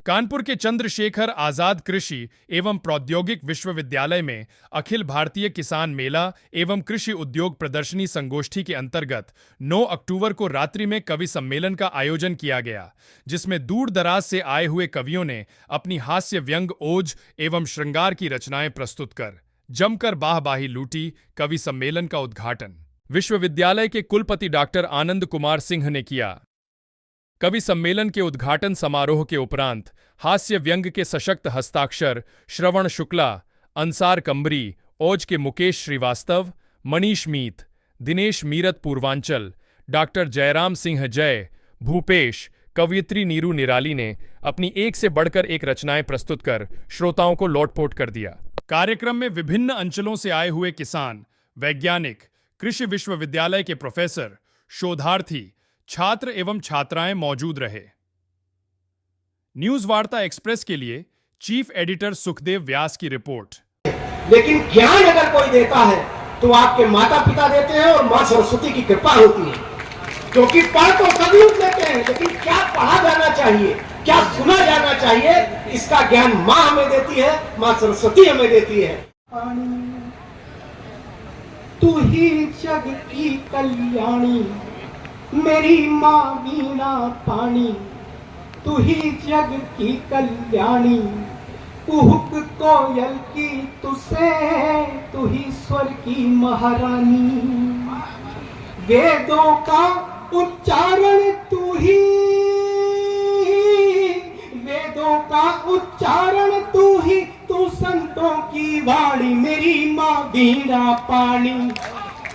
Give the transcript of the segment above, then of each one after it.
कानपुर के चंद्रशेखर आजाद कृषि एवं प्रौद्योगिक विश्वविद्यालय में अखिल भारतीय किसान मेला एवं कृषि उद्योग प्रदर्शनी संगोष्ठी के अंतर्गत 9 अक्टूबर को रात्रि में कवि सम्मेलन का आयोजन किया गया, जिसमें दूर दराज से आए हुए कवियों ने अपनी हास्य व्यंग ओज एवं श्रृंगार की रचनाएं प्रस्तुत कर जमकर बाहबाही लूटी। कवि सम्मेलन का उद्घाटन विश्वविद्यालय के कुलपति डॉक्टर आनंद कुमार सिंह ने किया। कवि सम्मेलन के उद्घाटन समारोह के उपरांत हास्य व्यंग के सशक्त हस्ताक्षर श्रवण शुक्ला, अंसार कंबरी, ओज के मुकेश श्रीवास्तव, मनीष मीत, दिनेश मीरत पूर्वांचल, डॉक्टर जयराम सिंह जय, भूपेश, कवयित्री नीरू निराली ने अपनी एक से बढ़कर एक रचनाएं प्रस्तुत कर श्रोताओं को लोटपोट कर दिया। कार्यक्रम में विभिन्न अंचलों से आए हुए किसान, वैज्ञानिक, कृषि विश्वविद्यालय के प्रोफेसर, शोधार्थी, छात्र एवं छात्राएं मौजूद रहे। न्यूज वार्ता एक्सप्रेस के लिए चीफ एडिटर सुखदेव व्यास की रिपोर्ट। लेकिन ज्ञान अगर कोई देता है तो आपके माता पिता देते हैं और मां सरस्वती की कृपा होती है, क्योंकि पढ़ तो सभी लेते हैं, लेकिन क्या पढ़ा जाना चाहिए, क्या सुना जाना चाहिए, इसका ज्ञान मां हमें देती है, मां सरस्वती हमें देती है। तू ही जग की कल्याणी, मेरी माँ वीणा पानी, तू ही जग की कल्याणी, कुहुक कोयल की तुसे, तू ही स्वर की महारानी, वेदों का उच्चारण तू ही, वेदों का उच्चारण तू ही, तू संतों की वाणी, मेरी माँ वीणा पानी,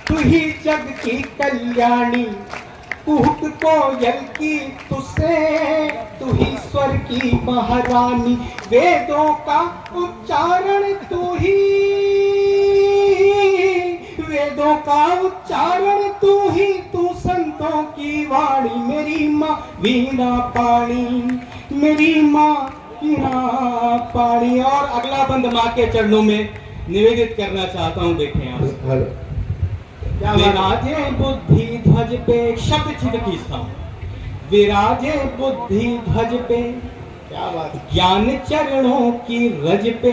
तू ही जग की कल्याणी, कुहुक कोयल की तुसे, तू ही स्वर की महारानी, वेदों का उच्चारण तू ही, वेदों का उच्चारण तू ही, तू संतों की वाणी, मेरी माँ वीणा पानी, मेरी माँ वीणा पानी। और अगला बंद माँ के चरणों में निवेदित करना चाहता हूँ। देखें आप, विराजे बुद्धि ध्वज पे, शब्द चिन्ह खींचता हूं, विराजे बुद्धि ध्वज पे, क्या बात, ज्ञान चरणों की रज पे,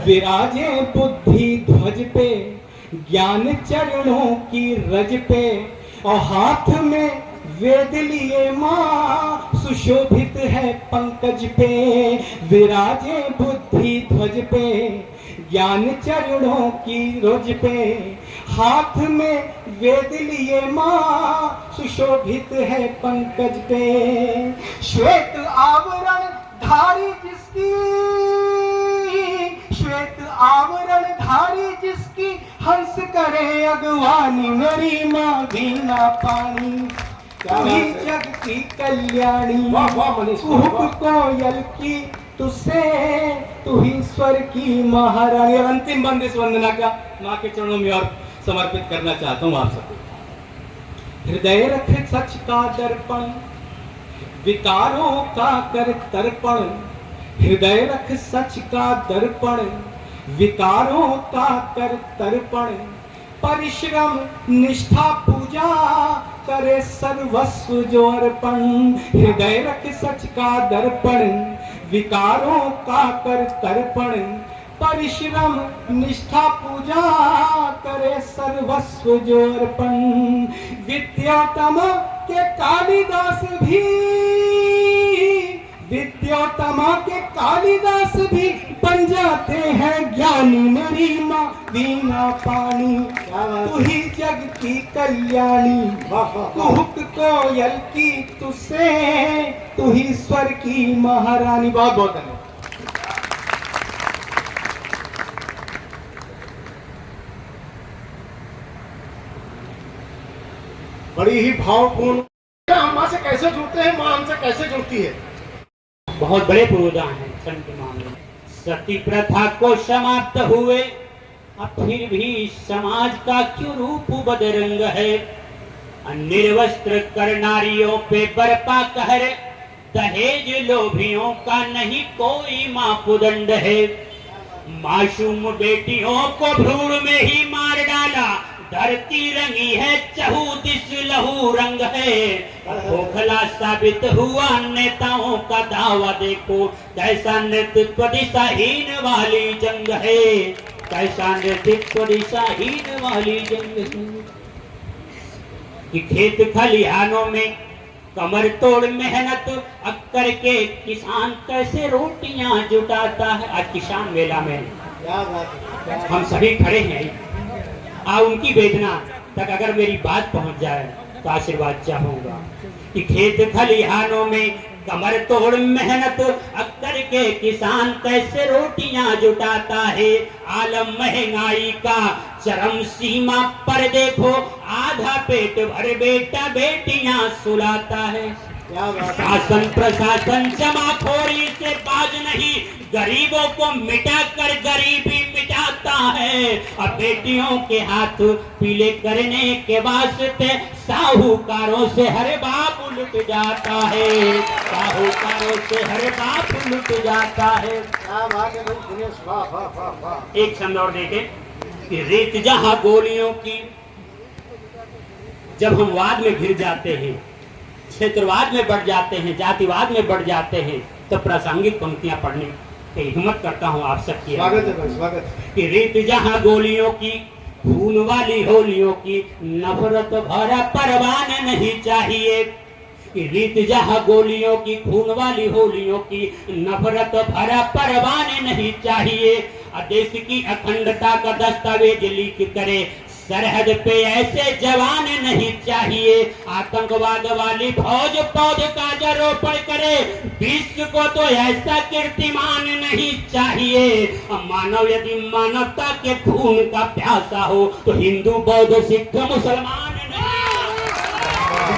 विराजे बुद्धि ध्वज पे, ज्ञान चरणों की रज पे, और हाथ में वेद लिए माँ, सुशोभित है पंकज पे, विराजे बुद्धि ध्वज पे, ज्ञान चरणों की रज पे, हाथ में वेद लिए माँ, सुशोभित है पंकज पे, श्वेत आवरण धारी जिसकी, श्वेत आवरण धारी जिसकी, हंस करे अगवानी, मेरी माँ वीणा पानी, तू ही जग की कल्याणी, कुहुक कोयल की तुसे, तू ही स्वर की महारानी। और अंतिम बंद इस वंदना का माँ के चरणों में और समर्पित करना चाहता हूं आप सबको। हृदय रख सच का दर्पण, विकारों का कर तर्पण, हृदय रख सच का दर्पण, विकारों का कर तर्पण, परिश्रम निष्ठा पूजा करे सर्वस्व जो अर्पण, हृदय रख सच का दर्पण, विकारों का कर तर्पण, परिश्रम निष्ठा पूजा करे सर्वस्व जो अर्पण, विद्योत्तम के कालिदास भी, विद्योत्तम के कालिदास भी बन जाते हैं ज्ञानी, मेरी माँ वीणा पानी, तू ही जग की कल्याणी, कुहुक कोयल की तुसे, तू ही स्वर की महारानी। बहुत बहुत धन्यवाद। बड़ी ही भावपूर्ण, हम माँ से कैसे जुड़ते हैं, माँ हमसे कैसे जुड़ती है। बहुत बड़े पूर्वदान है संत मामले। सती प्रथा को समाप्त हुए, अब फिर भी समाज का क्यों रूप बदरंग है, निर्वस्त्र कर नारियों पे बरपा कहर, दहेज लोभियों का नहीं कोई मापुदंड है, मासूम बेटियों को भ्रूण में ही मार डाला, धरती रंगी है चहुदिस लहू बहु रंग है। खोखला साबित हुआ नेताओं का दावा, देखो कैसा नेतृत्व दिशाहीन वाली जंग है, कैसा नेतृत्व दिशाहीन वाली जंग है। कि खेत खलिहानों में कमर तोड़ मेहनत अक्कर के किसान कैसे रोटियां जुटाता है। आज किसान मेला में हम सभी खड़े हैं, उनकी वेदना तक अगर मेरी बात पहुंच जाए तो आशीर्वाद चाहूंगा। कि खेत खलिहानों में कमर तोड़ मेहनत अक्कर के किसान कैसे रोटियां जुटाता है। आलम महंगाई का चरम सीमा पर देखो, आधा पेट भर बेटा बेटियां सुलाता है। शासन प्रशासन जमाखोरी से बाज नहीं, गरीबों को मिटा कर गरीबी मिटाता है। अब बेटियों के हाथ पीले करने के वास्ते साहूकारों से हर बाप लुट जाता है, साहूकारों से हर बाप लुट जाता है। एक छंद और देखें कि रेत जहां गोलियों की, जब हम वाद में घिर जाते हैं, क्षेत्रवाद में बढ़ जाते हैं, जातिवाद में बढ़ जाते हैं, तो प्रासंगिक पंक्तियां पढ़ने की हिम्मत करता हूं आप सबकी। स्वागत कि रेत जहां गोलियों की, खून वाली होलियों की, नफरत भरा परवान नहीं चाहिए। कि रेत जहां गोलियों की, खून वाली होलियों की, नफरत भरा परवान नहीं चाहिए। देश की अखंडता का दस्तावेज लीक करे, सरहद पे ऐसे जवान नहीं चाहिए। आतंकवाद वाली फौज पौध का जरोपण करे, विश्व को तो ऐसा कीर्तिमान नहीं चाहिए। मानव यदि मानवता के खून का प्यासा हो तो हिंदू बौद्ध सिख मुसलमान नहीं।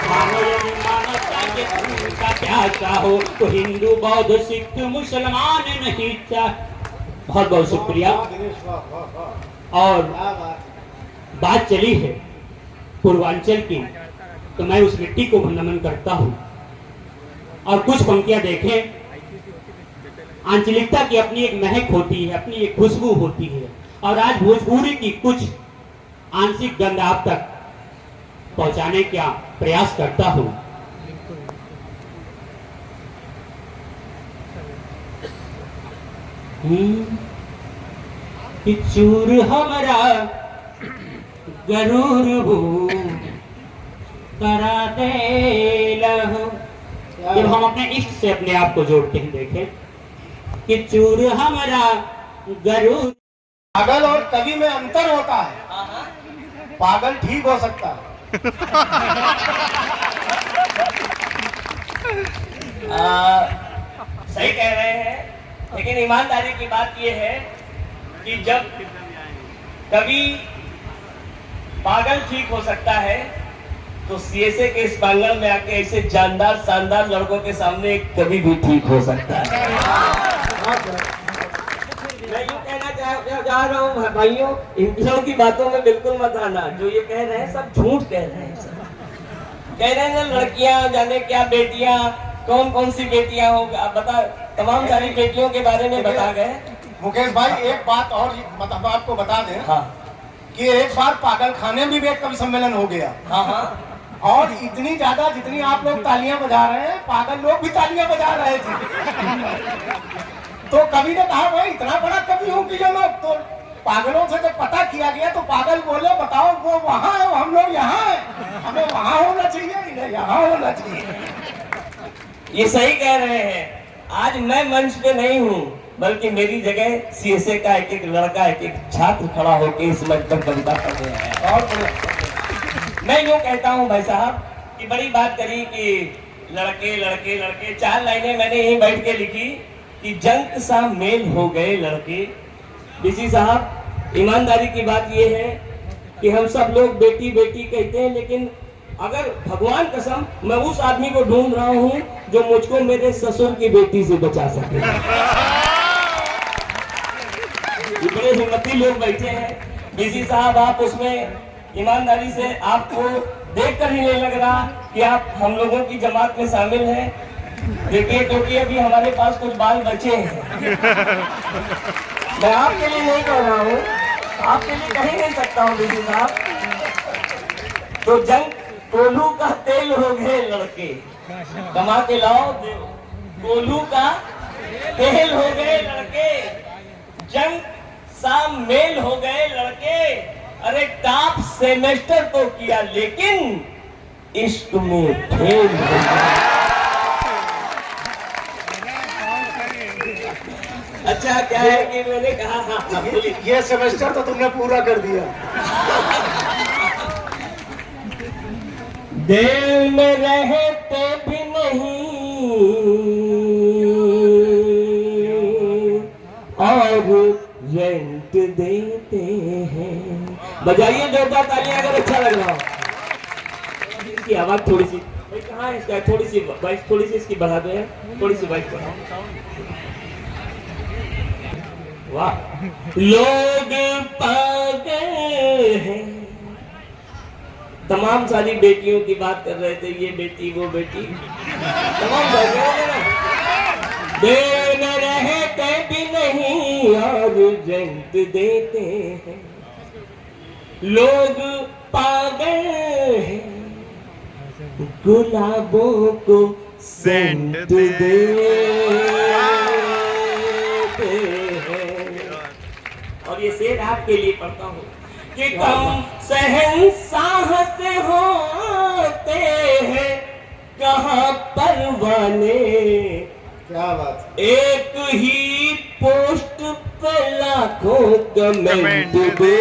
मानव यदि मानवता के खून का प्यासा हो तो हिंदू बौद्ध सिख मुसलमान नहीं चाहिए। बहुत बहुत शुक्रिया। और बात चली है पूर्वांचल की, तो मैं उस मिट्टी को नमन करता हूं। और कुछ पंक्तियां देखें, आंचलिकता की अपनी एक महक होती है, अपनी एक खुशबू होती है। और आज भोजपुरी की कुछ आंशिक गंध आप तक पहुंचाने का प्रयास करता हूं। चूर हमारा गरूर हो करा दे लहो। जब हम अपने इष्ट से अपने आप को जोड़ते हैं, देखें कि चूर हमारा गरूर। पागल और कवि में अंतर होता है। पागल ठीक हो सकता है। सही कह रहे हैं, लेकिन ईमानदारी की बात यह है कि जब कभी पागल ठीक हो सकता है तो सीएसए के इस प्रांगण में आके ऐसे जानदार शानदार लड़कों के सामने कभी भी ठीक हो सकता है। मैं यूँ कहना चाह रहा हूँ भाइयों, इन लोगों की बातों में बिल्कुल मत आना। जो ये कह रहे हैं सब झूठ कह रहे हैं। कह रहे हैं ना लड़कियां जाने क्या, बेटियां कौन कौन सी बेटियां हो, आप बता, तमाम सारी बेटियों के बारे में बता गए। मुकेश भाई एक बात और मतलब आपको बता दें, हाँ कि एक बार पागल खाने में भी एक कवि सम्मेलन हो गया। हाँ हाँ, और इतनी ज्यादा जितनी आप लोग तालियां बजा रहे हैं, पागल लोग भी तालियां बजा रहे थे। तो कवि ने कहा भाई इतना बड़ा कवि हूँ कि जो लोग, तो पागलों से जब पता किया गया तो पागल बोले बताओ वो वहाँ है, हम लोग यहाँ है, हमें वहाँ होना चाहिए, इन्हें यहाँ होना चाहिए। ये सही कह रहे हैं। आज मैं मंच पे नहीं हूँ, बल्कि मेरी जगह सीएसए का एक एक लड़का, एक एक छात्र खड़ा होकर इस मंच पर कविता कर रहे हैं। और मैं यूँ कहता हूँ भाई साहब कि बड़ी बात करी कि लड़के लड़के लड़के, 4 लाइनें मैंने यहीं बैठ के लिखी कि जंग सा मेल हो गए लड़के। डीसी साहब, ईमानदारी की बात यह है कि हम सब लोग बेटी बेटी कहते हैं, लेकिन अगर भगवान कसम मैं उस आदमी को ढूंढ रहा हूँ जो मुझको मेरे ससुर की बेटी से बचा सके। बड़े हिम्मती लोग बैठे हैं। डीसी साहब, आप उसमें ईमानदारी से आपको देखकर ही नहीं लग रहा कि आप हम लोगों की जमात में शामिल हैं। देखिए, क्योंकि अभी हमारे पास कुछ बाल बचे हैं। मैं आपके लिए नहीं कह रहा हूँ, आपके लिए कह ही नहीं सकता हूँ डीसी साहब। तो जंग कोल्हू का तेल हो गए लड़के, कमा के लाओ दे। कोल्हू का तेल हो गए लड़के, जंग शाम मेल हो गए लड़के। अरे टॉप सेमेस्टर तो किया लेकिन इश्क में फेल हो गए। अच्छा क्या है कि मैंने कहा हाँ बोलिए। ये सेमेस्टर तो तुमने पूरा कर दिया। दिल में रहते भी नहीं और रेंट देते हैं। बजाइए जोरदार तालियां अगर अच्छा लग रहा हो। इसकी आवाज थोड़ी सी भाई कहाँ है इसका, थोड़ी सी वॉइस थोड़ी सी इसकी बढ़ा दो यार, थोड़ी सी वॉइस बढ़ाओ। वाह, लोग पागल हैं। तमाम सारी बेटियों की बात कर रहे थे, ये बेटी वो बेटी तमाम देन रहते भी नहीं और रेंट देते हैं। लोग पागल हैं, गुलाबों को सेंट देते हैं। और ये शेर आपके लिए पढ़ता हूँ कि कम शहंशाह से होते हैं कहाँ परवाने। क्या बात। एक ही पोस्ट पे लाखों कमेंट देते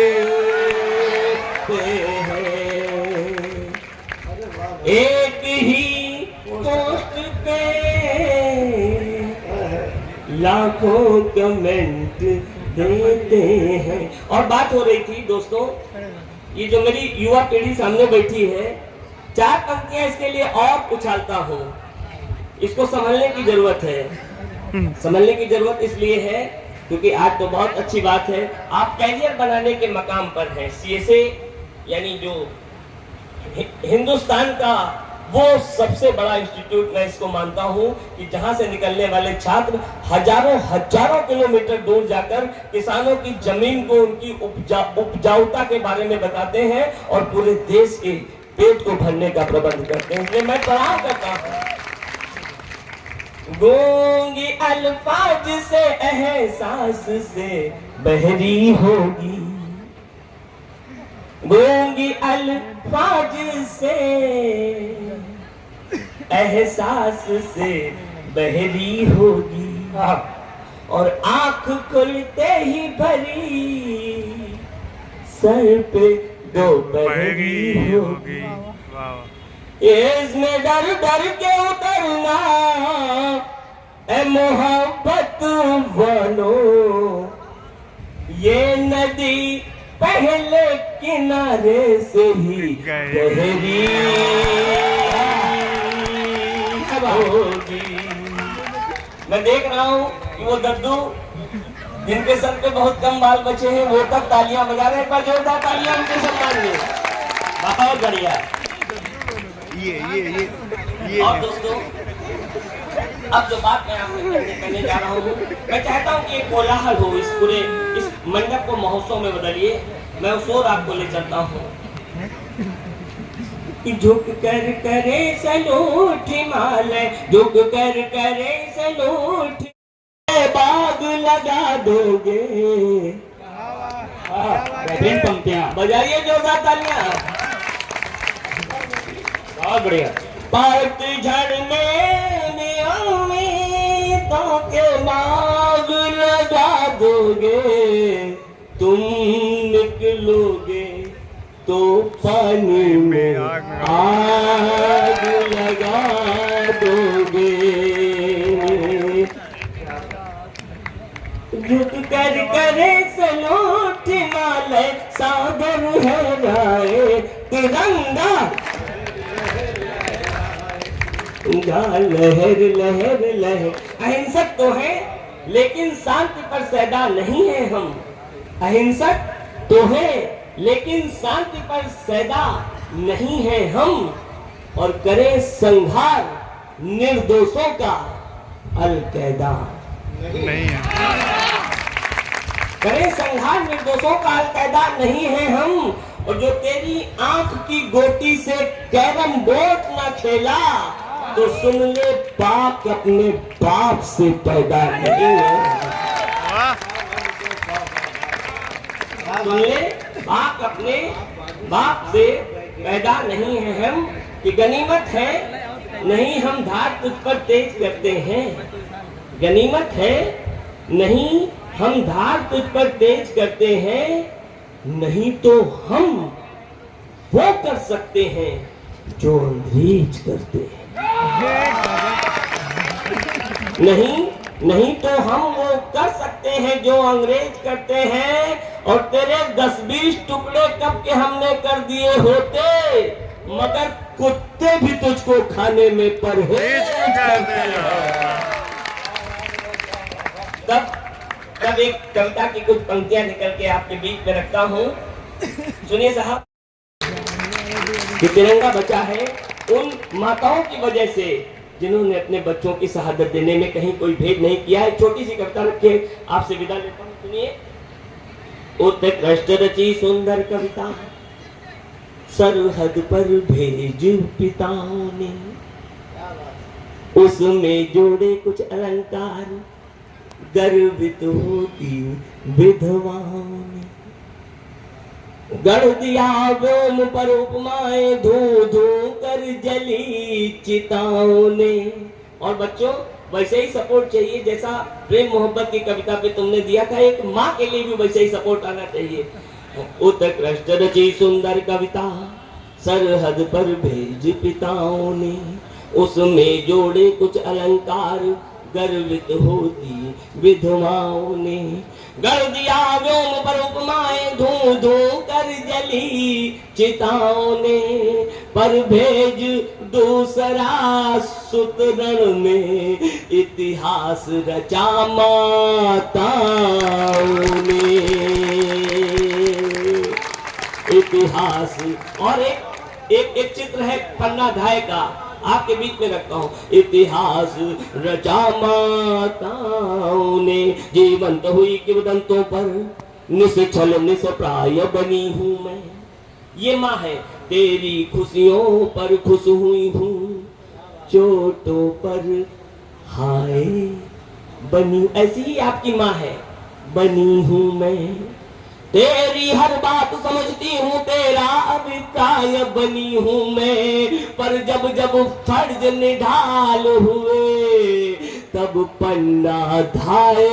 हैं। एक ही पोस्ट पे लाखों कमेंट देते हैं। और बात हो रही थी दोस्तों, ये जो मेरी युवा पीढ़ी सामने बैठी है, 4 पंक्तियां इसके लिए और उछालता हूं। इसको संभलने की जरूरत है। संभलने की जरूरत इसलिए है क्योंकि आज तो बहुत अच्छी बात है, आप कैरियर बनाने के मकाम पर हैं। सीएसए यानी जो हिंदुस्तान का वो सबसे बड़ा इंस्टीट्यूट मैं इसको मानता हूं कि जहां से निकलने वाले छात्र हजारों किलोमीटर दूर जाकर किसानों की जमीन को उनकी उपजाऊता के बारे में बताते हैं और पूरे देश के पेट को भरने का प्रबंध करते हैं। इसलिए मैं पढ़ाव करता हूं, गूंगी अल्फाज से एहसास से बहरी होगी, गूंगी अल्फाज से एहसास से बहरी होगी और आंख खुलते ही भरी सर पे दोपहरी होगी। इसमें डर डर के उतरना ए मोहब्बत वालो, ये नदी पहले किनारे से ही गहरी होगी। मैं देख रहा हूँ कि वो दद्दू जिनके सर पे बहुत कम बाल बचे हैं वो तक तालियां बजा रहे हैं। एक बार जोरदार तालियां उनके सम्मान में। बहुत बढ़िया। ये और दोस्तों, अब जो बात मैं आपसे करने जा रहा हूँ, मैं चाहता हूँ कि एक कोलाहल हो इस पूरे इस मंडप को महोत्सव में बदलिए। मैं उस ओर आपको ले चलता हूँ। झुक कर करे सलूट हिमालय, झुक कर करे सलूट, बाग लगा दोगे। पंक्तियां बजाइए जोरदार तालियां। बहुत बढ़िया। पतझड़ में उम्मीदों के बाग लगा दोगे, तुम निकलोगे तो पानी में आग लगा दोगे। झुक कर करे सलूट हिमालय, सागर है राय तिरंगा, लहर लहर लहर। अहिंसक तो है लेकिन शांति पर सैदा नहीं है हम। अहिंसक तो है लेकिन शांति पर सैदा नहीं है हम। और करे संहार निर्दोषों का अलकैदा नहीं है। करे संहार निर्दोषों का अलकैदा नहीं है हम। और जो तेरी आंख की गोटी से कैरम बोर्ड ना खेला तो सुन ले, बाप अपने बाप से पैदा नहीं है। सुन ले, बाप अपने बाप से पैदा नहीं है हम, कि गनीमत है नहीं हम धार तुझ पर तेज करते हैं। गनीमत है नहीं हम धार तुझ पर तेज करते हैं, नहीं तो हम वो कर सकते हैं जो अंग्रेज करते हैं। नहीं तो हम वो कर सकते हैं जो अंग्रेज करते हैं। और तेरे 10-20 टुकड़े कब के हमने कर दिए होते, मगर कुत्ते भी तुझको खाने में परहेज करते हैं। तब एक कविता की कुछ पंक्तियां निकल के आपके बीच में रखता हूं। सुनिए साहब, कि तिरंगा बचा है उन माताओं की वजह से जिन्होंने अपने बच्चों की शहादत देने में कहीं कोई भेद नहीं किया है। छोटी सी कविता रख के आपसे विदा लेता हूं। सुनिए, उत्कृष्ट रची सुंदर कविता, सरहद पर भेज पिताओं ने, उसमें जोड़े कुछ अलंकार, गर्वित होती विधवाओं ने, गढ़ दिया व्योम पर उपमाएं, धू धू कर जली चिताओं ने। और बच्चों, वैसे ही सपोर्ट चाहिए जैसा प्रेम मोहब्बत की कविता पे तुमने दिया था, एक माँ के लिए भी वैसे ही सपोर्ट आना चाहिए। उत्कृष्ट रची सुंदर कविता, सरहद पर भेज पिताओं ने, उसमें जोड़े कुछ अलंकार, गर्वित होती विधवाओं ने, गढ़ दिया व्योम पर उपमाएं, धू धू कर जली चिताओं ने, पर भेज दूसरा सुतरण में, इतिहास रचा माताओं ने। इतिहास। और एक चित्र है पन्ना धाय का, आपके बीच में रखता हूँ। इतिहास रचा माताओं ने, जीवंत हुई किंवदंतों पर, निश्चल निष्प्राय बनी हूँ मैं। ये माँ है, तेरी खुशियों पर खुश हुई हूँ, चोटों पर हाय बनी। ऐसी ही आपकी माँ है, बनी हूँ मैं। तेरी हर बात समझती हूँ, तेरा अभिप्राय बनी हूँ मैं। पर जब जब फर्ज निढाल हुए, तब पन्ना धाए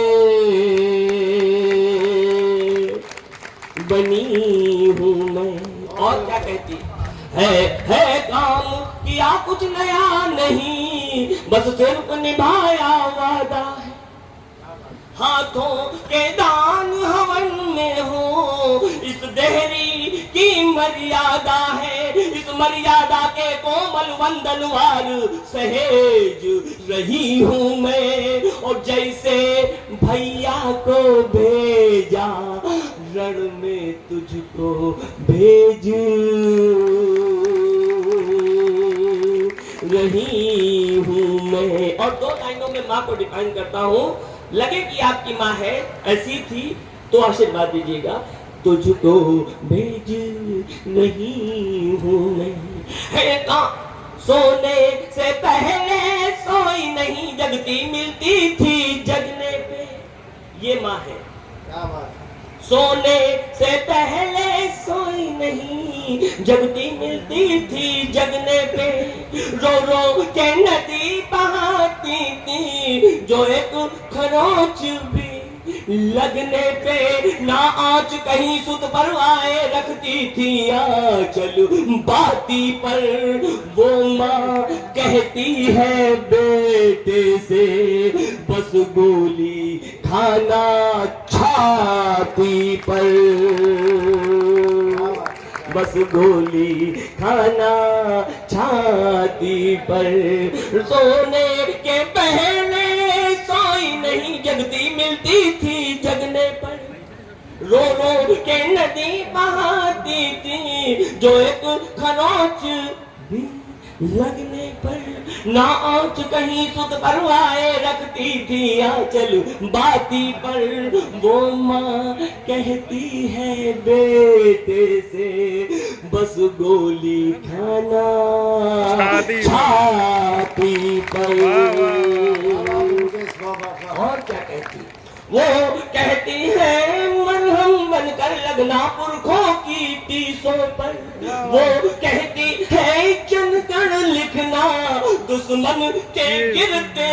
बनी हूँ मैं। और क्या कहती है काम किया कुछ नया नहीं, बस सिर्फ निभाया वादा है। हाथों के दान हवन में हो, इस देहरी की मर्यादा है। इस मर्यादा के कोमल वंदनवार सहेज रही हूँ मैं। और जैसे भैया को भेजा, रण में तुझको भेज रही हूँ मैं। और 2 लाइनों में माँ को डिफाइन करता हूँ। लगे कि आपकी माँ है, ऐसी थी तो आशीर्वाद दीजिएगा। तुझको भेज नहीं हूँ मैं, है का सोने से पहले सोई नहीं, जगती मिलती थी जगने पे। ये माँ है। सोने से पहले सोई नहीं, जगती मिलती थी जगने पे। रो रो के नदी बहाती थी, जो एक खरोच भी लगने पे। ना आँच कहीं सुत पर आए, रखती थी आँचल बाती पर। वो माँ कहती है बेटे से, बस गोली खाना छाती पर, बस गोली खाना छाती पर। सोने के पहले सोई नहीं, जगती मिलती थी जगने पर। रो रो के नदी बहाती थी, जो एक खरोच भी लगने पर ना आँच कहीं सुत परवाए रखती थी आंचल बाती पर। वो माँ कहती है बेटे से बस गोली खाना छाती पर। और क्या कहती, वो कहती है मरहम बनकर लगना पुरखों की टीसों पर। वो कहती है चंदकण लिखना दुश्मन के गिरते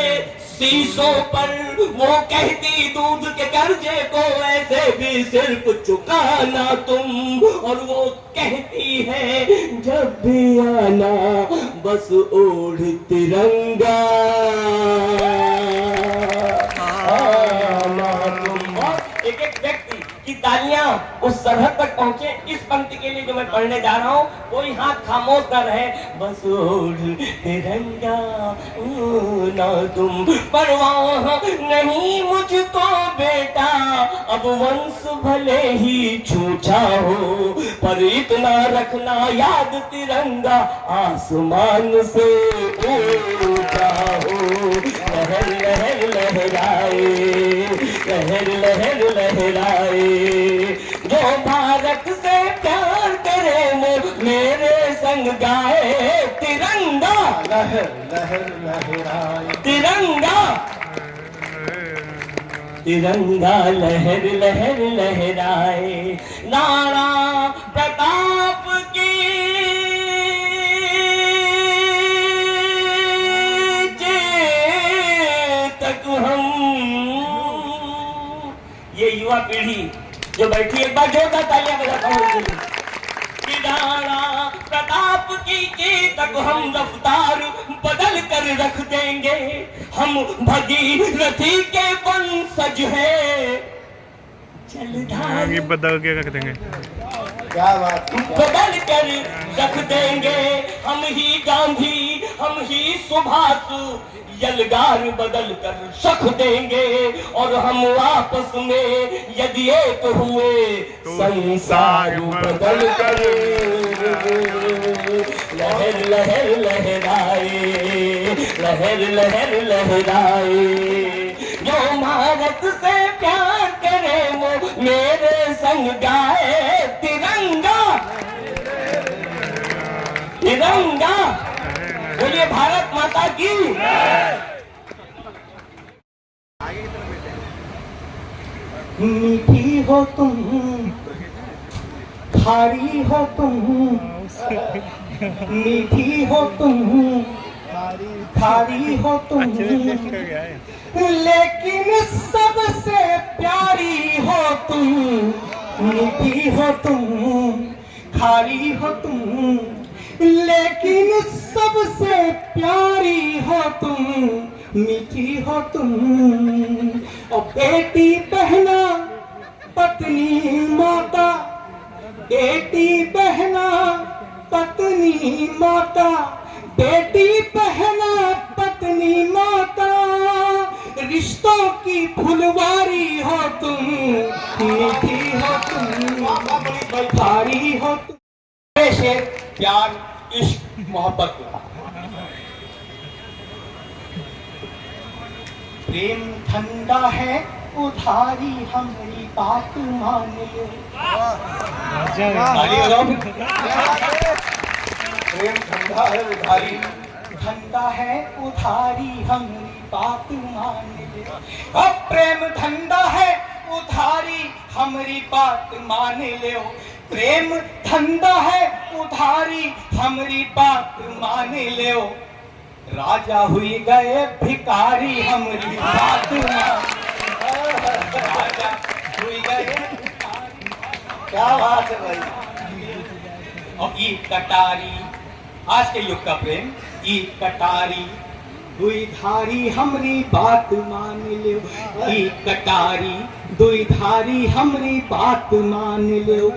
शीशों पर। वो कहती दूध के कर्जे को ऐसे भी सिर्फ चुकाना तुम। और वो कहती है जब भी आना बस ओढ़ तिरंगा आना तुम। एक एक व्यक्ति की तालियां उस सरहद तक पहुंचे। इस पंक्ति के लिए जो मैं पढ़ने जा रहा हूँ कोई हाथ खामोश न रहे। बस ओढ़ तिरंगा ना तुम परवाह नहीं मुझको बेटा अब वंश भले ही छूछा हो पर इतना रखना याद तिरंगा आसमान से ऊंचा हो। लहर लहर लहराए लहर लहर लहराए जो भारत से प्यार करे मेरे संग गाए तिरंगा लहर लहर लहराए तिरंगा तिरंगा लहर लहर लहराए। नारा प्रताप की जय तक हम। ये युवा पीढ़ी जो बैठी एक बार जोरदार तालियां बजाता हूँ। नारा प्रताप की जय तक हम रफ्तार बदल कर रख देंगे। हम भगीरथी के वंशज हैं जलधारी बदल के रख देंगे। क्या बात बदल कर रख देंगे। हम ही गांधी हम ही सुभाष यलगार बदल कर रख देंगे। और हम आपस में यदि एक हुए संसार बदल कर लहर लहर लहराए लहर लहर लहराए जो भारत से प्यार करे वो मेरे संग गाए तिरंगा तिरंगा। बोलिए भारत माता की। मीठी हो तुम खारी हो तुम मीठी हो तुम खारी हो तुम लेकिन सबसे प्यारी हो तुम। मीठी हो तुम खारी हो तुम लेकिन सबसे प्यारी हो तुम। मीठी हो तुम और बेटी बहना पत्नी माता बेटी बहना पत्नी माता बेटी बहना पत्नी माता रिश्तों की फुलवारी हो तुम। मीठी हो तुम भारी हो तुम। से प्यार इश्क मोहब्बत हुआ। प्रेम ठंडा है उधारी हमारी बात मान लो। प्रेम ठंडा है उधारी ठंडा है उधारी हमारी बात मान लो। अब प्रेम ठंडा है उधारी हमारी बात मान लो। प्रेम ठंडा है उधारी हमारी बात मान लो। राजा हुई गए भिखारी हमारी बात मान। राजा हुई गए क्या बात है भाई। और ईद कटारी आज के युग का प्रेम ईद कटारी दुई धारी हमारी बात मान लो। ईद कटारी दुई धारी हमारी बात मान लो।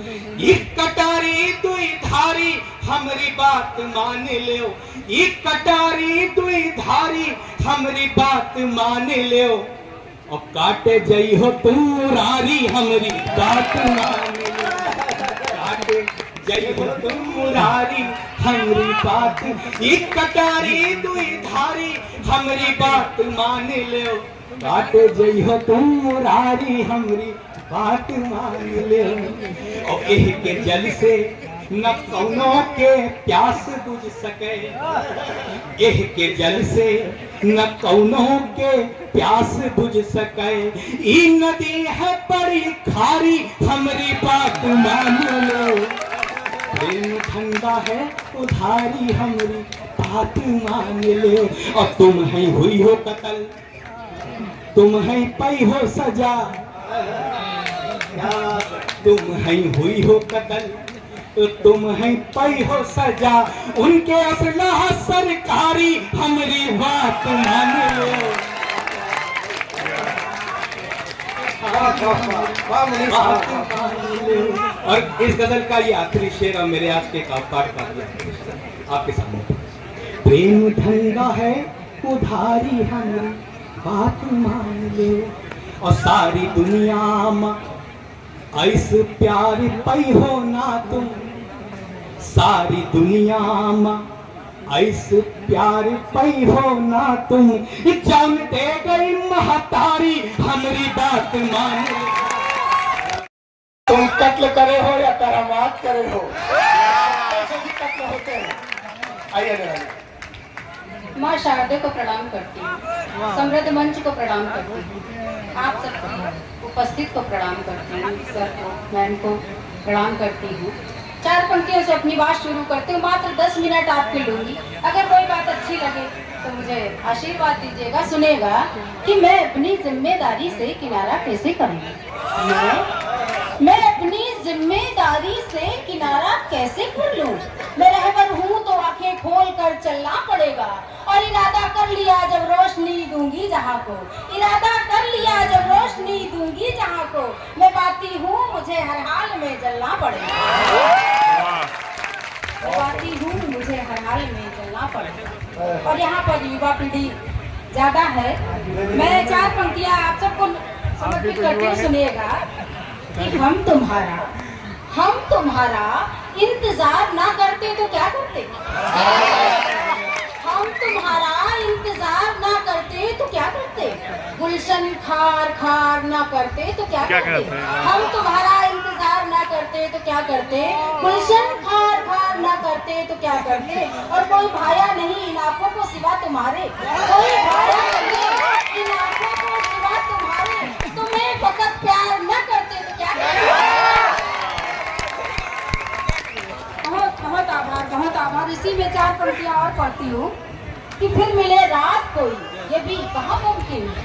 ईद कटारी दुई धारी हमारी बात मान लो। ईद कटारी दुई धारी हमारी बात मान लो। और काटे जई हो तुम मुरारी हमारी बात मान लो। काटे जई हो तुम मुरारी हमरी बात, एक कटारी दुई धारी हमरी बात मान लो, बात जइहो तुम मुरारी हमरी बात मान लो। और एह के जल से न कौनो के प्यास बुझ सके, एह के जल से न कौनो के प्यास बुझ सके, ई नदी है बड़ी खारी हमरी बात मान लो, प्रेम ठंडा है उधारी हमरी बात मान लो। और तुम है हुई हो कत्ल, तुम है पई हो सजा, तुम है हुई हो कत्ल, तो तुम है पई हो सजा, उनके असला सरकारी हमरी बात मान लो। और इस गजल का ये आखिरी शेर और मेरे आज के पाठ का आपके सामने। प्रेम ठंडा है उधारी हमरी बात मान लो, और सारी दुनिया में ऐसे प्यार पई हो ना तुम, सारी दुनिया में ऐसे प्यार पई हो ना तुम, जान दे गई महतारी हमरी बात मान लो। तुम कत्ल करे हो या करामात करे हो, ऐसे भी कत्ल होते हैं। आइए माँ शारदे को प्रणाम करती हूँ, समृद्ध मंच को प्रणाम करती हूँ, आप सबकी उपस्थित को प्रणाम करती हूँ, सर को, मैम को प्रणाम करती हूँ। 4 पंक्तियों से अपनी बात शुरू करती हूँ, मात्र 10 मिनट आपके लूंगी। अगर कोई बात अच्छी लगे तो मुझे आशीर्वाद दीजिएगा, सुनेगा कि मैं अपनी जिम्मेदारी से किनारा कैसे करूँगी, मैं अपनी जिम्मेदारी से किनारा कैसे कर लूं। मैं रहबर हूँ तो आंखें खोल कर चलना पड़ेगा, और इरादा कर लिया जब रोशनी दूंगी जहाँ को, इरादा कर लिया जब रोशनी दूंगी जहाँ को, मैं बाती हूँ मुझे हर हाल में जलना पड़ेगा, मैं बाती हूँ मुझे हर हाल में जलना पड़ेगा। और यहाँ पर युवा पीढ़ी ज्यादा है, मैं 4 पंक्तियाँ आप सबको समर्पित करती हूँ, सुनिएगा कि हम तुम्हारा इंतजार ना करते तो क्या करते, हम तुम्हारा इंतजार ना करते तो क्या करते, गुलशन खार खार ना करते तो क्या करते, हम तुम्हारा इंतजार ना करते तो क्या करते, गुलशन खार खार ना करते तो क्या करते। और कोई भाया नहीं इन आंखों को सिवा तुम्हारे, कोई भाया नहीं इन आंखों को सिवा तुम्हारे, तुम्हें फकत प्यार न करते तो क्या करते। बहुत आभार। इसी में 4 पंक्तियाँ और पढ़ती हूँ कि फिर मिले रात कोई ये भी कहाँ मुमकिन है,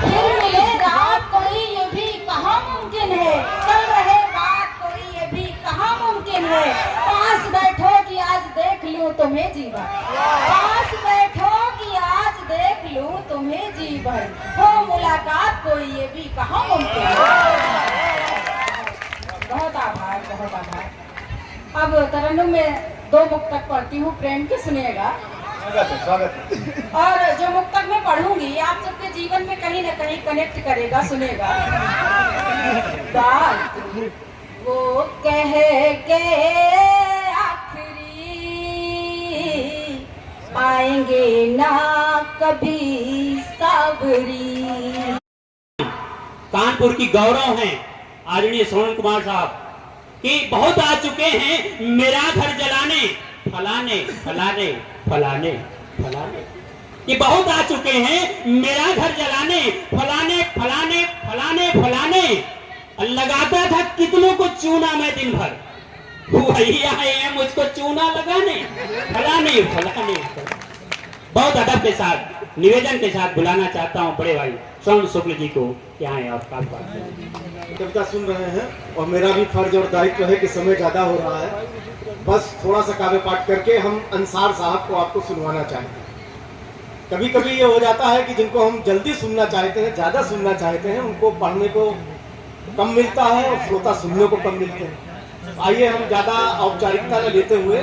फिर मिले रात कोई ये भी कहाँ मुमकिन है, कल रहे बात कोई ये भी कहाँ मुमकिन है, पास बैठो कि आज देख लूं तुम्हें जी भर, पास बैठो कि आज देख लूं तुम्हें जी भर, हो मुलाकात कोई ये भी कहाँ मुमकिन है। बहुत आभार, बहुत आभार। अब तरन्नुम में 2 मुक्तक पढ़ती हूँ, प्रेम के सुनिएगा। स्वागत है। और जो मुक्तक मैं पढ़ूंगी आप सबके जीवन में कहीं न कहीं कनेक्ट करेगा, सुनेगा। बात वो कह के आखिरी आएंगे ना कभी सावरी। कानपुर की गौरव हैं आदरणीय श्रवण कुमार साहब कि बहुत आ चुके हैं मेरा घर जलाने, फलाने फलाने फलाने फलाने, ये बहुत आ चुके हैं मेरा घर जलाने, फलाने फलाने फलाने फलाने, लगाता था कितनों को चूना मैं दिन भर, वही आए हैं मुझको चूना लगाने, फलाने फलाने। बहुत अदब के साथ निवेदन के साथ बुलाना चाहता हूँ बड़े भाई श्रवण शुक्ल जी को, यहाँ है और कविता सुन रहे हैं और मेरा भी फर्ज और दायित्व है कि समय ज्यादा हो रहा है, बस थोड़ा सा काव्य पाठ करके हम अंसार साहब को आपको सुनवाना चाहते हैं। कभी कभी ये हो जाता है कि जिनको हम जल्दी सुनना चाहते हैं, ज्यादा सुनना चाहते हैं, उनको पढ़ने को कम मिलता है और श्रोता सुनने को कम मिलते हैं। आइए हम ज्यादा औपचारिकता न लेते हुए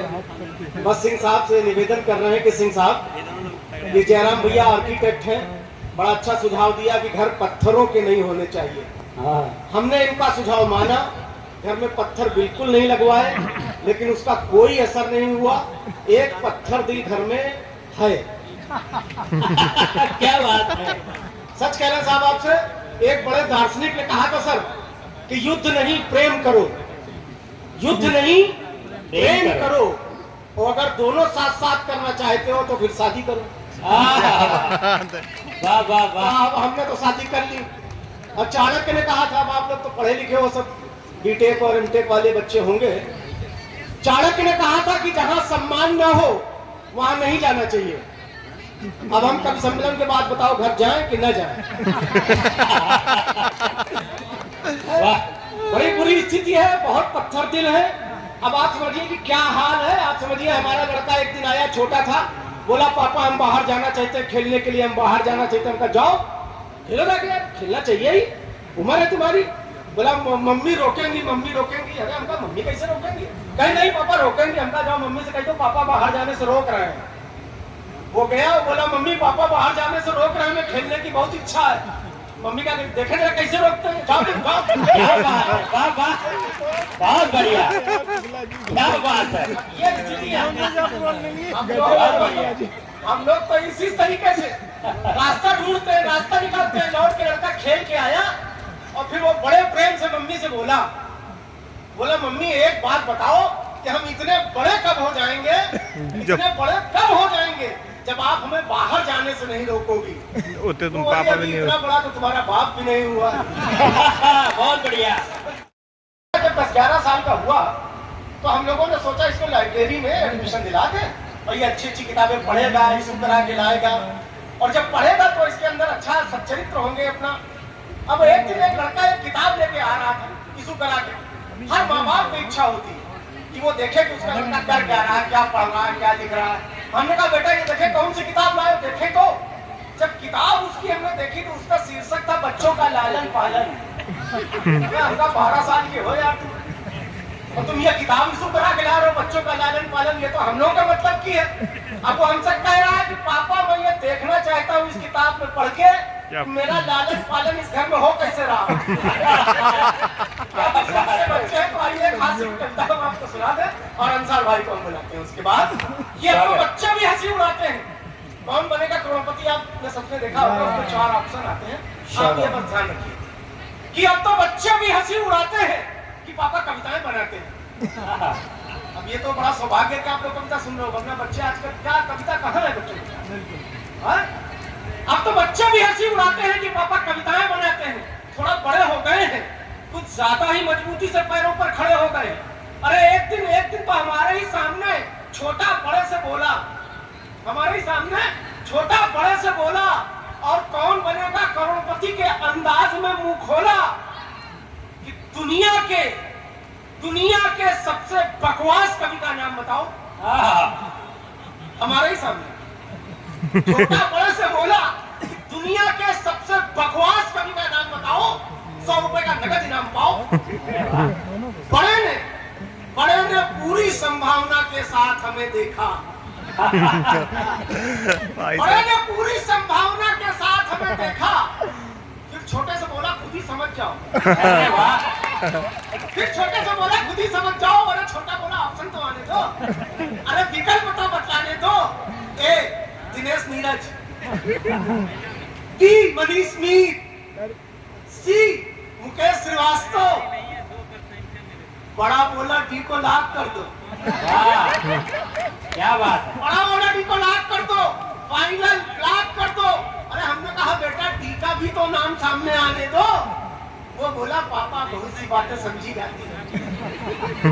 बस सिंह साहब से निवेदन कर रहे हैं कि सिंह साहब, ये जयराम भैया आर्किटेक्ट हैं, बड़ा अच्छा सुझाव दिया कि घर पत्थरों के नहीं होने चाहिए। हमने इनका सुझाव माना, घर में पत्थर बिल्कुल नहीं लगवाए, लेकिन उसका कोई असर नहीं हुआ। एक पत्थर दिल घर में है। क्या बात है। सच कह रहे हैं साहब आपसे। एक बड़े दार्शनिक ने कहा था सर कि युद्ध नहीं प्रेम करो, युद्ध नहीं प्रेम करो, और अगर दोनों साथ साथ करना चाहते हो तो फिर शादी करो। वाह वाह वाह। अब हमने तो शादी कर ली। और चाणक्य ने कहा था, अब आप लोग तो पढ़े लिखे हो, सब बीटेक और एमटेक वाले बच्चे होंगे। चाणक्य ने कहा था कि जहां सम्मान न हो वहां नहीं जाना चाहिए। अब हम कभी सम्मेलन के बाद बताओ घर जाएं कि न जाएं? बड़ी बुरी स्थिति है, बहुत पत्थर दिल है। अब आप समझिए कि क्या हाल है। आप समझिए हमारा लड़का एक दिन आया, छोटा था, बोला पापा हम बाहर जाना चाहते हैं खेलने के लिए, हम बाहर जाना चाहते हैं। हम कहा जाओ खेलो ना, क्या खेलना चाहिए ही, उम्र है तुम्हारी। बोला मम्मी रोकेंगी, मम्मी रोकेंगी। अरे हमका मम्मी कैसे रोकेंगी? कहीं नहीं पापा रोकेंगे। हमका जाओ मम्मी से कह दो पापा बाहर जाने से रोक रहे हैं। वो गया, बोला मम्मी पापा बाहर जाने से रोक रहे हैं, मैं खेलने की बहुत इच्छा है। मम्मी का देखे जरा कैसे रोकते हैं, जाओ तुम जाओ। क्या बात है, वाह वाह, बहुत बढ़िया, क्या बात है। ये स्थिति है। हम लोग तो इसी तरीके से रास्ता ढूंढते हैं, रास्ता निकालते हैं। लौट के लड़का खेल के आया और फिर वो बड़े प्रेम से मम्मी से बोला मम्मी एक बात बताओ कि हम इतने बड़े कब हो जाएंगे, इतने बड़े कब हो जाएंगे जब आप हमें बाहर जाने से नहीं रोकोगी। उतने तुम पापा भी नहीं इतना बड़ा तो तुम्हारा बाप भी नहीं हुआ। बहुत बढ़िया। जब 10-11 साल का हुआ तो हम लोगों ने सोचा इसको लाइब्रेरी में एडमिशन दिला दे और ये अच्छी अच्छी किताबें पढ़ेगा, इशू करा के लाएगा, और जब पढ़ेगा तो इसके अंदर अच्छा सच्चरित्र होंगे अपना। अब एक दिन एक लड़का एक किताब लेके आ रहा था इशू करा के। हर माँ बाप की इच्छा होती है कि वो देखे कि उसका लड़का कर क्या रहा है, क्या पढ़ रहा है, क्या लिख रहा है। हमने कहा बेटा ये देखे कौन सी किताब लाए, देखे तो जब किताब उसकी हमने देखी तो उसका शीर्षक था बच्चों का लालन पालन। हमका 12 साल के हो यार तुम, और तुम ये किताब इशू करा के ला रहे हो बच्चों का लालन पालन, ये तो हम लोगों का मतलब की है। अब वो हमसे कह रहा है कि पापा मैं ये देखना चाहता हूँ इस किताब में पढ़ के मेरा लालन पालन इस घर में हो कैसे रहा। बच्चे तो आइए खास कविता हम आपको सुना दे और अंसार भाई को हम बुलाते हैं। उसके बाद ये आपको बच्चे भी हंसी उड़ाते हैं। कौन बनेगा करोड़पति आपने सबने देखा होगा, उसमें 4 ऑप्शन आते हैं। आप ये बस ध्यान रखिए कि अब तो बच्चे भी हंसी उड़ाते हैं कि पापा कविताएं बनाते हैं। अब ये तो बड़ा सौभाग्य कि आप लोग कविता सुन रहे हो, वरना बच्चे आजकल क्या कविता कहाँ है बच्चों की। अब तो बच्चे भी हंसी उड़ाते हैं कि पापा कविताएं बनाते हैं। थोड़ा बड़े हो गए हैं, कुछ ज्यादा ही मजबूती से पैरों पर खड़े हो गए। अरे एक दिन तो हमारे ही सामने छोटा बड़े से बोला, हमारे ही सामने छोटा बड़े से बोला, और कौन बनेगा करोड़पति के अंदाज में मुंह खोला कि दुनिया के सबसे बकवास कवि का नाम बताओ। हमारे ही सामने छोटा बड़े से बोला कि दुनिया के सबसे बकवास कवि का नाम बताओ, 100 रुपए का नगद इनाम पाओ। बड़े ने पूरी संभावना के साथ हमें देखा। बड़े ने पूरी संभावना के साथ हमें देखा, फिर छोटे से बोला खुद ही समझ जाओ। फिर छोटे से बोला खुद ही समझ जाओ। अरे छोटा बोला ऑप्शन तो आने दो, अरे विकल्प तो बतलाने दो। ए दिनेश नीरज, बी मनीष मीर, सी मुकेश श्रीवास्तव। बड़ा बोला डी को लाख कर दो। क्या बात है। बड़ा बोला डी को लाख कर दो, फाइनल लाख कर दो। अरे हमने कहा बेटा डी का भी तो नाम सामने आने दो। वो बोला पापा बहुत सी बातें समझी जाती है,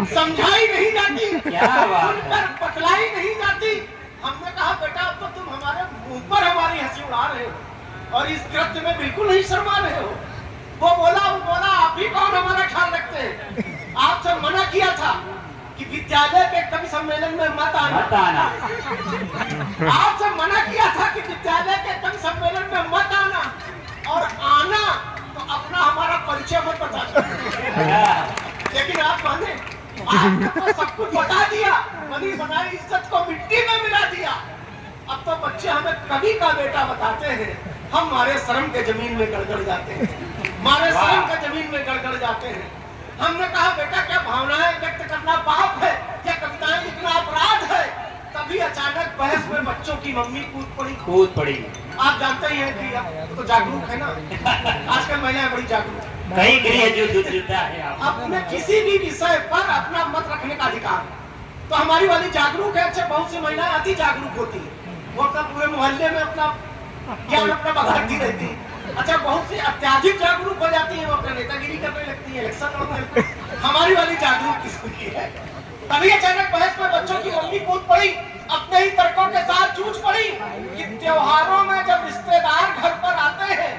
समझाई नहीं जाती, क्या बात है, बतलाई नहीं जाती। हमने कहा बेटा अब तो तुम हमारे मुंह पर हमारी हंसी उड़ा रहे हो और इस कृत्य में बिल्कुल नहीं शर्मा रहे हो। वो बोला आप ही कौन हमारा ख्याल रखते हैं। आपसे मना किया था कि विद्यालय के कवि सम्मेलन में मत आना। आपसे मना किया था कि विद्यालय के कवि सम्मेलन में मत आना, और आना तो अपना हमारा परिचय मत बता। लेकिन आप माने, आपने तो सब कुछ बता दिया, बनी बनाई इज्जत को मिट्टी में मिला दिया। अब तो बच्चे हमें कवि का बेटा बताते हैं, हम हमारे शर्म के जमीन में गड़गड़ जाते हैं, हमारे शर्म के जमीन में गड़गड़ जाते हैं। हमने कहा बेटा क्या भावनाएं व्यक्त करना पाप है या कविताएं लिखना अपराध है? तभी अचानक बहस में बच्चों की मम्मी कूद पड़ी। आप जानते ही हैं कि अब तो जागरूक है ना, आजकल महिलाएं बड़ी जागरूक कहीं कहीं है जो दूध देता है अपने किसी भी विषय पर अपना मत रखने का अधिकार है। तो हमारी वाली जागरूक है। अच्छा, बहुत सी महिलाएं अति जागरूक होती है, वो अपना पूरे मोहल्ले में अपना ज्ञान अपना बघाड़ती रहती है। अच्छा, बहुत सी अत्याधिक जागरूक हो जाती है, वो अपना नेतागिरी करने लगती है, इलेक्शन लड़ने लगती है। हमारी वाली जागरूक किसको की है? तभी अचानक बहस में बच्चों की मम्मी कूद पड़ी, अपने ही तर्कों के साथ जूझ पड़ी कि त्योहारों में जब रिश्तेदार घर पर आते हैं,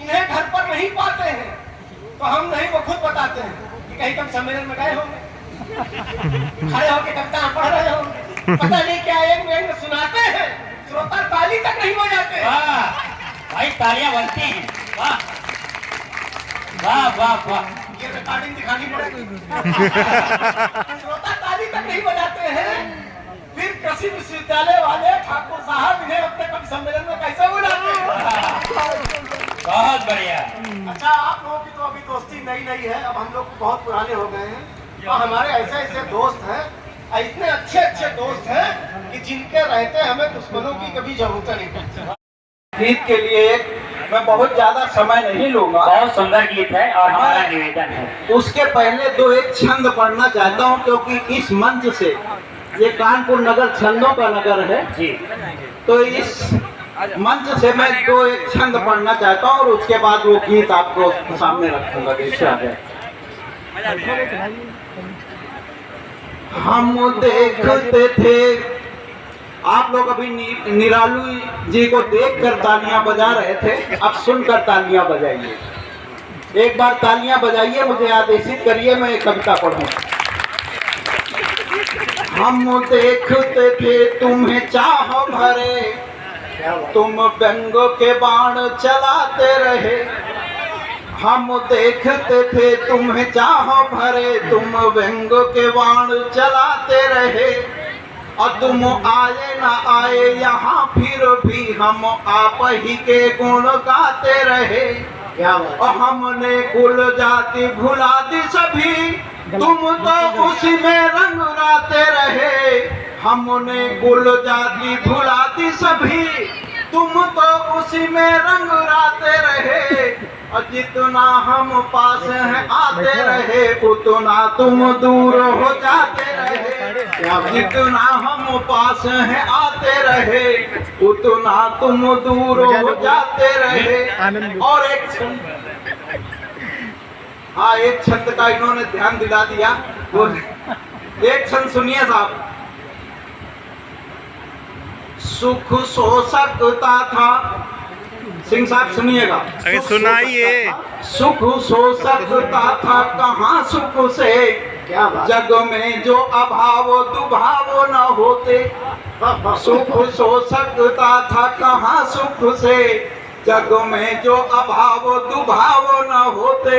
इन्हें घर पर नहीं पाते हैं, तो हम नहीं वो खुद बताते हैं कि कहीं तुम सम्मेलन में गए होंगे, खड़े होकर कविता पढ़ रहे होंगे, पता नहीं क्या एक में सुनाते हैं, श्रोता ताली तक नहीं बजाते। भाई तालियां बनती हैं। वाह वाह वाह वाह, ये रिकॉर्डिंग दिखानी पड़ेगी। श्रोता ताली तक नहीं बजाते हैं, फिर कृषि विश्वविद्यालय वाले ठाकुर साहब इन्हें अपने कवि सम्मेलन में कैसे बुलाते हैं? बहुत बढ़िया। अच्छा, आप लोगों की तो अभी दोस्ती नई है, अब हम लोग बहुत पुराने हो गए हैं और हमारे ऐसे दोस्त हैं, इतने अच्छे दोस्त हैं कि जिनके रहते हमें दुश्मनों की कभी जरूरत नहीं पड़ती। गीत के लिए मैं बहुत ज्यादा समय नहीं लूंगा, बहुत सुंदर गीत है और हमारा निवेदन है। उसके पहले दो एक छंद पढ़ना चाहता हूँ, क्योंकि इस मंच से, ये कानपुर नगर छंदों का नगर है जी, तो इस मंच से मैं दो एक छंद पढ़ना चाहता हूँ और उसके बाद वो गीत आपको सामने रखूंगा। हम देखते थे, आप लोग अभी निरालू जी को देखकर तालियां बजा रहे थे, अब सुनकर तालियां बजाइए। एक बार तालियां बजाइए, मुझे आदेशित करिए, मैं एक कविता पढ़ूं। हम देखते थे तुम्हें चाह भरे, तुम व्यंग के बाण चलाते रहे। हम देखते थे तुम्हें चाह भरे, तुम व्यंग के बाण चलाते रहे। और तुम आए ना आए यहाँ, फिर भी हम आप ही के गुण गाते रहे। और हमने कुल जाति भुला दी सभी, तुम तो उसी में रंग राते रहे। हमने कुल जाति भुला दी सभी, तुम तो उसी में रंग राते रहे। और जितना हम पास हैं आते रहे, उतना तुम दूर हो जाते रहे। जितना हम पास हैं आते रहे, उतना तुम दूर हो जाते रहे। और एक एक छंद का इन्होंने ध्यान दिला दिया, वो एक छंद सुनिए साहब। सुख सो सकता था, सिंह साहब सुनिएगा, सुनाइए। सुख सो सकता था कहाँ सुख से, जग में जो अभाव दुभाव न होते। सुख सो सकता था कहाँ सुख से, जग में जो अभाव दुभाव न होते।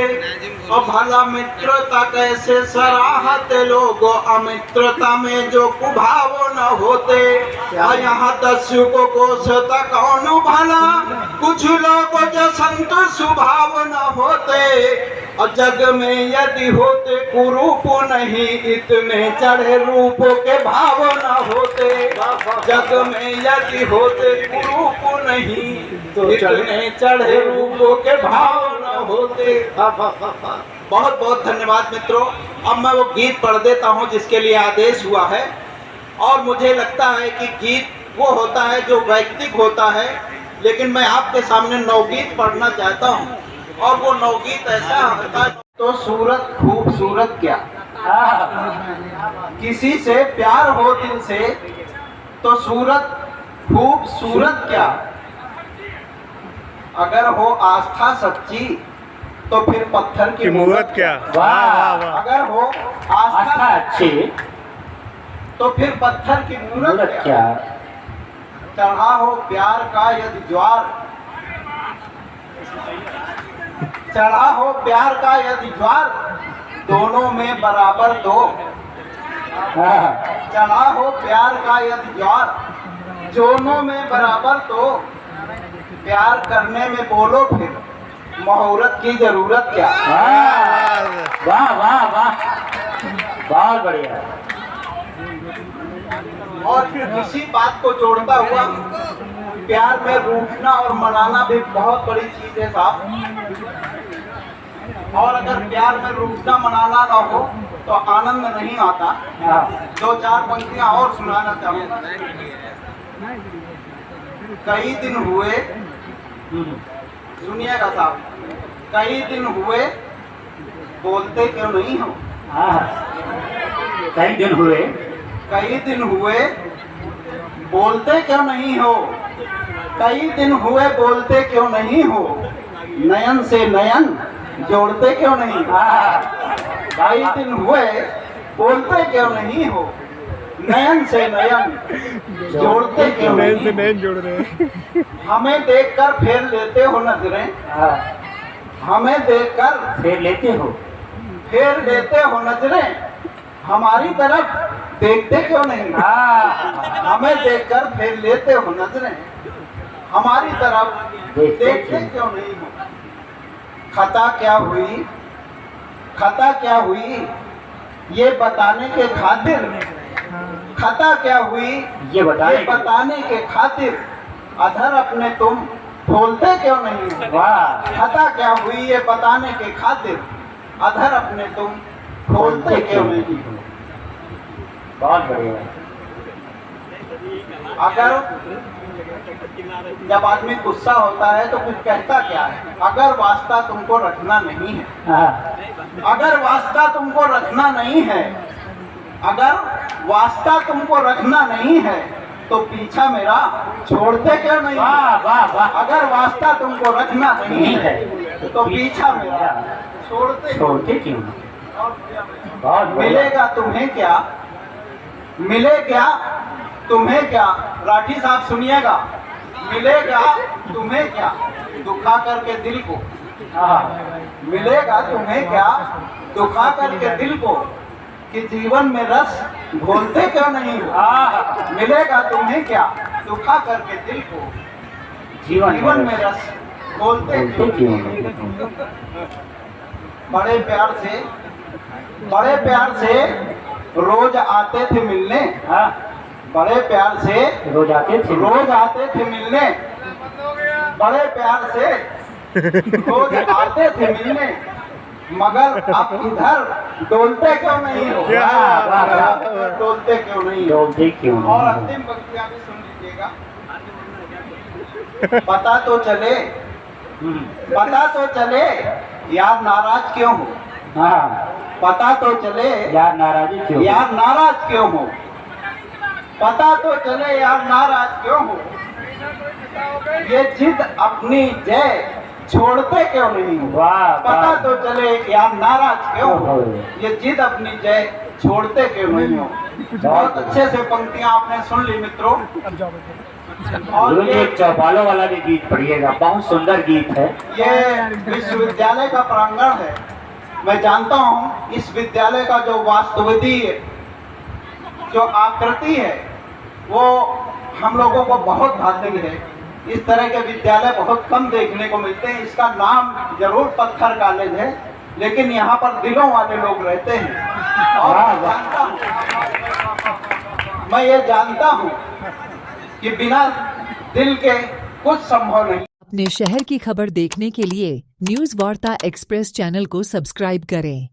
और भला मित्रता कैसे सराहते लोग, अमित्रता में जो कुभाव न होते। यहाँ दस्यु को कोसता कौन भला, कुछ लोग जो संत स्वभाव न होते। और जग में यदि होते कुरूप नहीं, इतने चढ़े रूप के भाव न होते। जग में यदि होते कुरूप नहीं, इतने चढ़े रूपों के भाव न होते। बहुत बहुत धन्यवाद मित्रों। अब मैं वो गीत पढ़ देता हूँ जिसके लिए आदेश हुआ है। और मुझे लगता है कि गीत वो होता है जो वैयक्तिक होता है, लेकिन मैं आपके सामने नवगीत पढ़ना चाहता हूँ। और वो नवगीत ऐसा होता है, तो सूरत खूबसूरत क्या, किसी से प्यार हो दिल से, तो सूरत खूबसूरत क्या। अगर हो आस्था सच्ची, तो फिर पत्थर की मूरत क्या। अगर हो आस्था अच्छी, तो फिर पत्थर की मूरत क्या। चढ़ा हो प्यार का यदि ज्वार, चढ़ा हो प्यार का यदि ज्वार, दोनों में बराबर दो। चढ़ा हो प्यार का यदि ज्वार, दोनों में बराबर दो। प्यार करने में बोलो फिर मुहूर्त की जरूरत क्या। वाह वाह वाह, बहुत बढ़िया। और इसी बात को जोड़ता हुआ प्यार में रूठना और मनाना भी बहुत बड़ी चीज है साहब। और अगर प्यार में रूठना मनाना ना हो तो आनंद नहीं आता। दो चार पंक्तियां और सुनाना चाहूंगा। कई दिन हुए, सुनिएगा साहब, कई दिन हुए बोलते क्यों नहीं हो। कई दिन हुए, कई दिन हुए बोलते क्यों नहीं हो। कई दिन हुए बोलते क्यों नहीं हो। नयन से नयन जोड़ते क्यों नहीं। कई दिन हुए बोलते क्यों नहीं हो। नयन से नयन जोड़ते क्यों नहीं। नयन जोड़ रहे हैं। हमें देखकर फेर लेते हो नजरें। हमें देखकर फिर लेते हो, फेर लेते हो नजरें। हमारी तरफ देखते क्यों नहीं। हमें देखकर फेर लेते हो नजरें। हमारी तरफ देखते क्यों नहीं हो। खता क्या हुई, खता क्या हुई ये बताने के खातिर। खता क्या हुई ये बताने के खातिर अधर अपने तुम खोलते क्यों नहीं। वाह, खता क्या हुई ये बताने के खातिर अधर अपने तुम खोलते क्यों नहीं। बहुत बढ़िया। अगर जब आदमी गुस्सा होता है तो कुछ कहता क्या है। अगर वास्ता तुमको रखना नहीं है, अगर वास्ता तुमको रखना नहीं है, अगर वास्ता तुमको रखना नहीं है तो पीछा मेरा छोड़ते क्यों नहीं। वाह वाह वाह, अगर वास्ता तुमको रखना नहीं है तो पीछा मेरा छोड़ते क्यों। और मिलेगा तुम्हें क्या, मिलेगा तुम्हें क्या। राठी साहब सुनिएगा। मिलेगा तुम्हें क्या दुखा करके दिल को। मिलेगा तुम्हें क्या दुखा करके दिल को कि जीवन में रस घोलते क्यों नहीं हो। मिलेगा तुम्हें क्या दुखा करके दिल को जीवन में रस घोलते क्यों नहीं। बड़े प्यार से रोज आते थे मिलने। बड़े प्यार से रोज आते थे मिलने। बड़े प्यार से रोज आते थे मिलने। मगर अब इधर डोलते क्यों नहीं हो। डोलते क्यों नहीं हो। और अंतिम पंक्तियां भी सुन लीजिएगा। पता तो चले यार नाराज क्यों हो। पता तो चले यार नाराज क्यों हो। पता तो चले यार नाराज क्यों हो। ये जिद अपनी जय छोड़ते क्यों नहीं हो। पता तो चले यार नाराज क्यों हो। ये जिद अपनी जय छोड़ते क्यों नहीं हो। बहुत अच्छे से पंक्तियां आपने सुन ली मित्रों। और ये चौपालों वाला भी गीत पढ़िएगा, बहुत सुंदर गीत है। ये विश्वविद्यालय का प्रांगण है। मैं जानता हूँ इस विद्यालय का जो वास्तविकता है, जो आकृति है, वो हम लोगों को बहुत भाती है। इस तरह के विद्यालय बहुत कम देखने को मिलते हैं। इसका नाम जरूर पत्थर कॉलेज है, लेकिन यहाँ पर दिलों वाले लोग रहते हैं। और मैं ये जानता हूँ कि बिना दिल के कुछ संभव नहीं। अपने शहर की खबर देखने के लिए न्यूज़ वार्ता एक्सप्रेस चैनल को सब्सक्राइब करें।